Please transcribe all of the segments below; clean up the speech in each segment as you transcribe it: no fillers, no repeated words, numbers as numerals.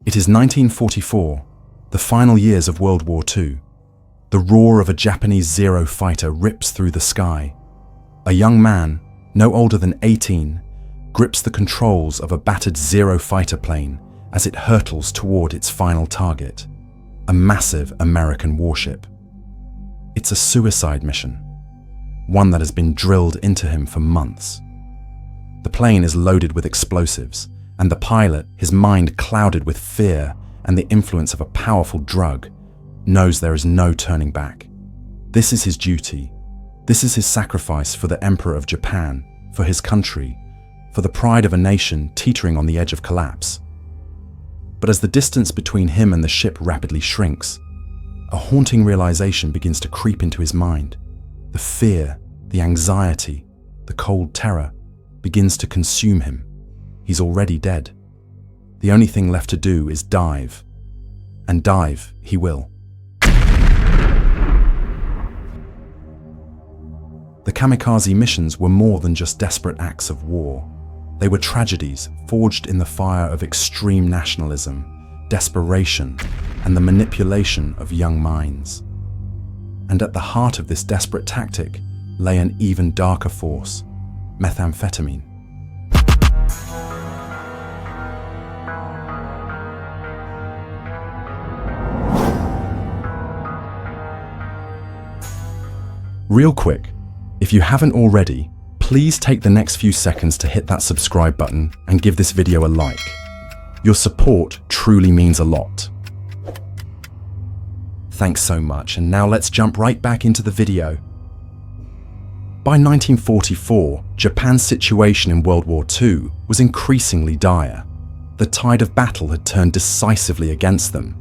It is 1944, the final years of World War II. The roar of a Japanese Zero fighter rips through the sky. A young man, no older than 18, grips the controls of a battered Zero fighter plane as it hurtles toward its final target, a massive American warship. It's a suicide mission, one that has been drilled into him for months. The plane is loaded with explosives, and the pilot, his mind clouded with fear and the influence of a powerful drug, knows there is no turning back. This is his duty. This is his sacrifice for the Emperor of Japan, for his country, for the pride of a nation teetering on the edge of collapse. But as the distance between him and the ship rapidly shrinks, a haunting realization begins to creep into his mind. The fear, the anxiety, the cold terror begins to consume him. He's already dead. The only thing left to do is dive. And dive he will. The kamikaze missions were more than just desperate acts of war. They were tragedies forged in the fire of extreme nationalism, desperation, and the manipulation of young minds. And at the heart of this desperate tactic lay an even darker force, methamphetamine. Real quick, if you haven't already, please take the next few seconds to hit that subscribe button and give this video a like. Your support truly means a lot. Thanks so much, and now let's jump right back into the video. By 1944, Japan's situation in World War II was increasingly dire. The tide of battle had turned decisively against them.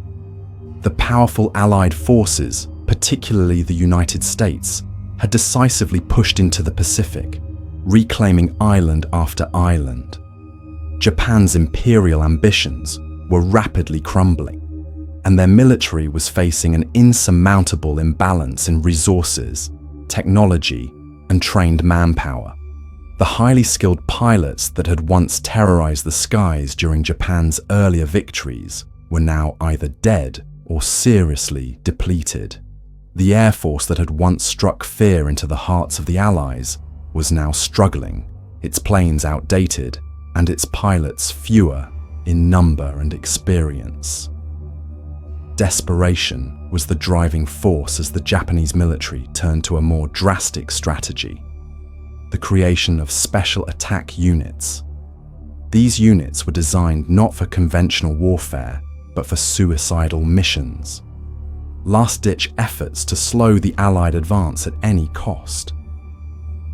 The powerful Allied forces, particularly the United States, had decisively pushed into the Pacific, reclaiming island after island. Japan's imperial ambitions were rapidly crumbling, and their military was facing an insurmountable imbalance in resources, technology, and trained manpower. The highly skilled pilots that had once terrorized the skies during Japan's earlier victories were now either dead or seriously depleted. The Air Force that had once struck fear into the hearts of the Allies was now struggling, its planes outdated, and its pilots fewer in number and experience. Desperation was the driving force as the Japanese military turned to a more drastic strategy: the creation of special attack units. These units were designed not for conventional warfare, but for suicidal missions. Last-ditch efforts to slow the Allied advance at any cost.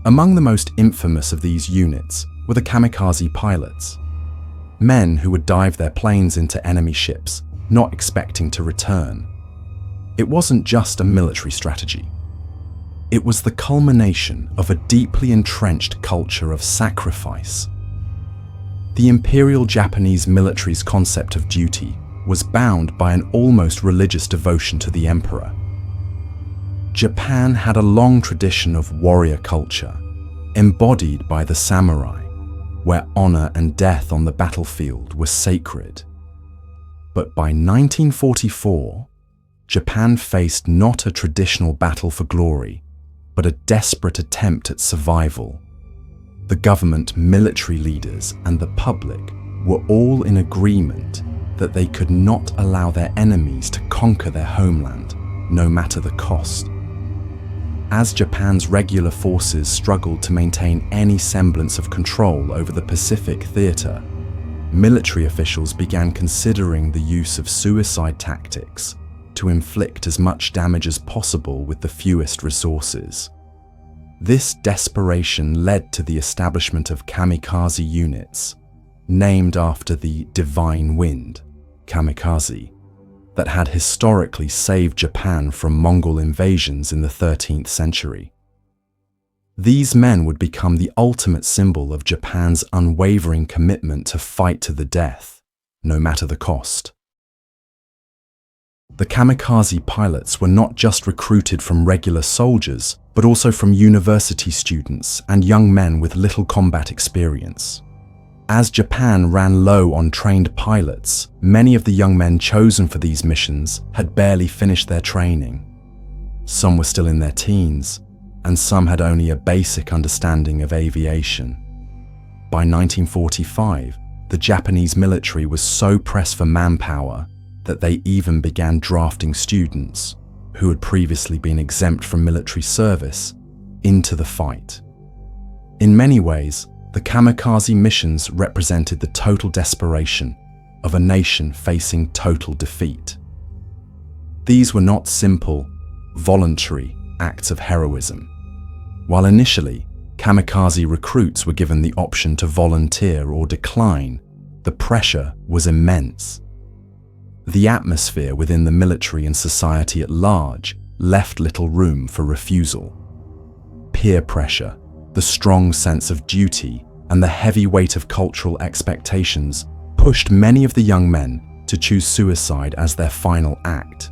Among the most infamous of these units were the kamikaze pilots, men who would dive their planes into enemy ships, not expecting to return. It wasn't just a military strategy. It was the culmination of a deeply entrenched culture of sacrifice. The Imperial Japanese military's concept of duty was bound by an almost religious devotion to the emperor. Japan had a long tradition of warrior culture, embodied by the samurai, where honor and death on the battlefield were sacred. But by 1944, Japan faced not a traditional battle for glory, but a desperate attempt at survival. The government, military leaders, and the public were all in agreement that they could not allow their enemies to conquer their homeland, no matter the cost. As Japan's regular forces struggled to maintain any semblance of control over the Pacific theater, military officials began considering the use of suicide tactics to inflict as much damage as possible with the fewest resources. This desperation led to the establishment of kamikaze units, named after the divine wind, Kamikaze, that had historically saved Japan from Mongol invasions in the 13th century. These men would become the ultimate symbol of Japan's unwavering commitment to fight to the death, no matter the cost. The kamikaze pilots were not just recruited from regular soldiers, but also from university students and young men with little combat experience. As Japan ran low on trained pilots, many of the young men chosen for these missions had barely finished their training. Some were still in their teens, and some had only a basic understanding of aviation. By 1945, the Japanese military was so pressed for manpower that they even began drafting students who had previously been exempt from military service into the fight. In many ways, the Kamikaze missions represented the total desperation of a nation facing total defeat. These were not simple, voluntary acts of heroism. While initially, Kamikaze recruits were given the option to volunteer or decline, the pressure was immense. The atmosphere within the military and society at large left little room for refusal. Peer pressure, the strong sense of duty, and the heavy weight of cultural expectations pushed many of the young men to choose suicide as their final act.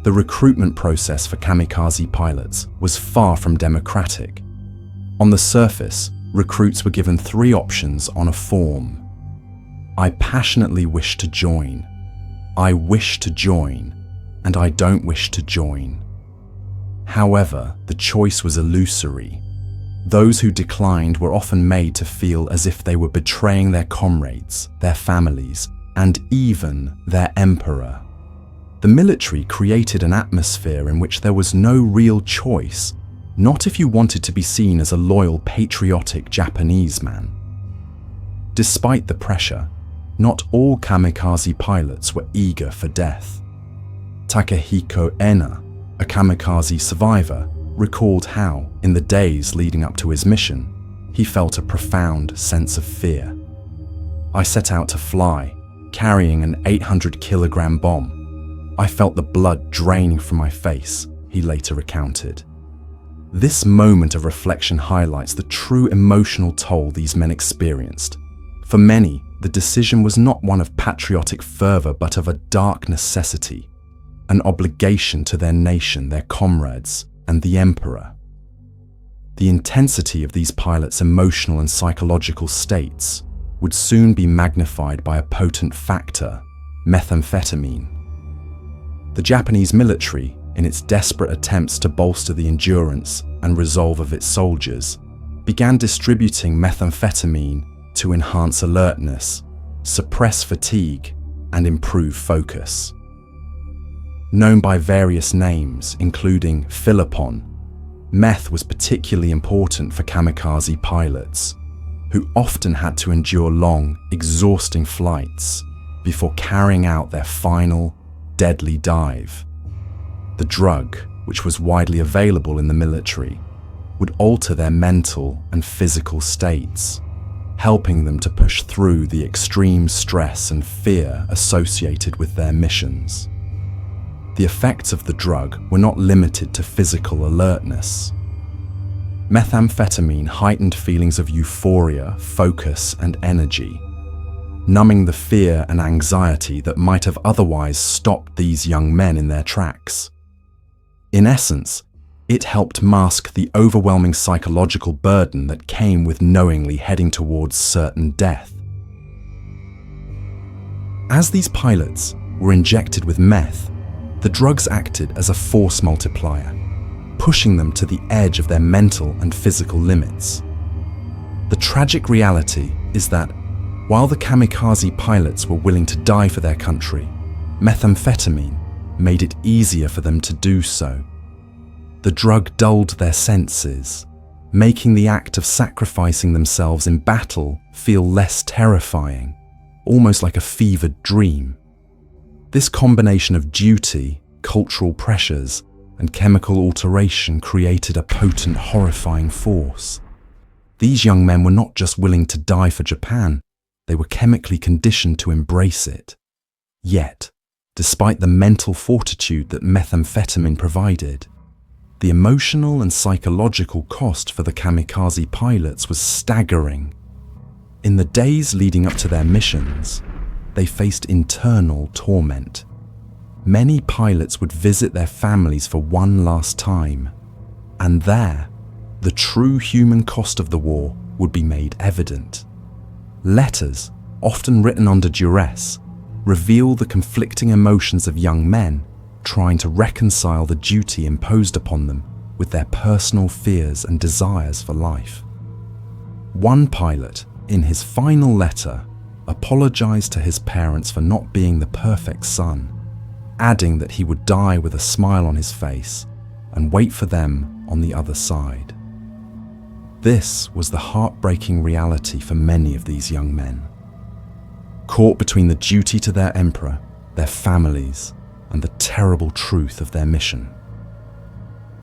The recruitment process for kamikaze pilots was far from democratic. On the surface, recruits were given 3 options on a form. I passionately wish to join, I wish to join, and I don't wish to join. However, the choice was illusory. Those who declined were often made to feel as if they were betraying their comrades, their families, and even their emperor. The military created an atmosphere in which there was no real choice, not if you wanted to be seen as a loyal, patriotic Japanese man. Despite the pressure, not all kamikaze pilots were eager for death. Takehiko Ena, a kamikaze survivor, recalled how, in the days leading up to his mission, he felt a profound sense of fear. I set out to fly, carrying an 800-kilogram bomb. I felt the blood draining from my face, he later recounted. This moment of reflection highlights the true emotional toll these men experienced. For many, the decision was not one of patriotic fervor but of a dark necessity, an obligation to their nation, their comrades, and the emperor. The intensity of these pilots' emotional and psychological states would soon be magnified by a potent factor, methamphetamine. The Japanese military, in its desperate attempts to bolster the endurance and resolve of its soldiers, began distributing methamphetamine to enhance alertness, suppress fatigue, and improve focus. Known by various names, including Philipon, meth was particularly important for kamikaze pilots, who often had to endure long, exhausting flights before carrying out their final, deadly dive. The drug, which was widely available in the military, would alter their mental and physical states, helping them to push through the extreme stress and fear associated with their missions. The effects of the drug were not limited to physical alertness. Methamphetamine heightened feelings of euphoria, focus, and energy, numbing the fear and anxiety that might have otherwise stopped these young men in their tracks. In essence, it helped mask the overwhelming psychological burden that came with knowingly heading towards certain death. As these pilots were injected with meth, the drugs acted as a force multiplier, pushing them to the edge of their mental and physical limits. The tragic reality is that, while the kamikaze pilots were willing to die for their country, methamphetamine made it easier for them to do so. The drug dulled their senses, making the act of sacrificing themselves in battle feel less terrifying, almost like a fevered dream. This combination of duty, cultural pressures, and chemical alteration created a potent, horrifying force. These young men were not just willing to die for Japan, they were chemically conditioned to embrace it. Yet, despite the mental fortitude that methamphetamine provided, the emotional and psychological cost for the kamikaze pilots was staggering. In the days leading up to their missions, they faced internal torment. Many pilots would visit their families for one last time, and there, the true human cost of the war would be made evident. Letters, often written under duress, reveal the conflicting emotions of young men trying to reconcile the duty imposed upon them with their personal fears and desires for life. One pilot, in his final letter, apologized to his parents for not being the perfect son, adding that he would die with a smile on his face and wait for them on the other side. This was the heartbreaking reality for many of these young men. Caught between the duty to their emperor, their families, and the terrible truth of their mission.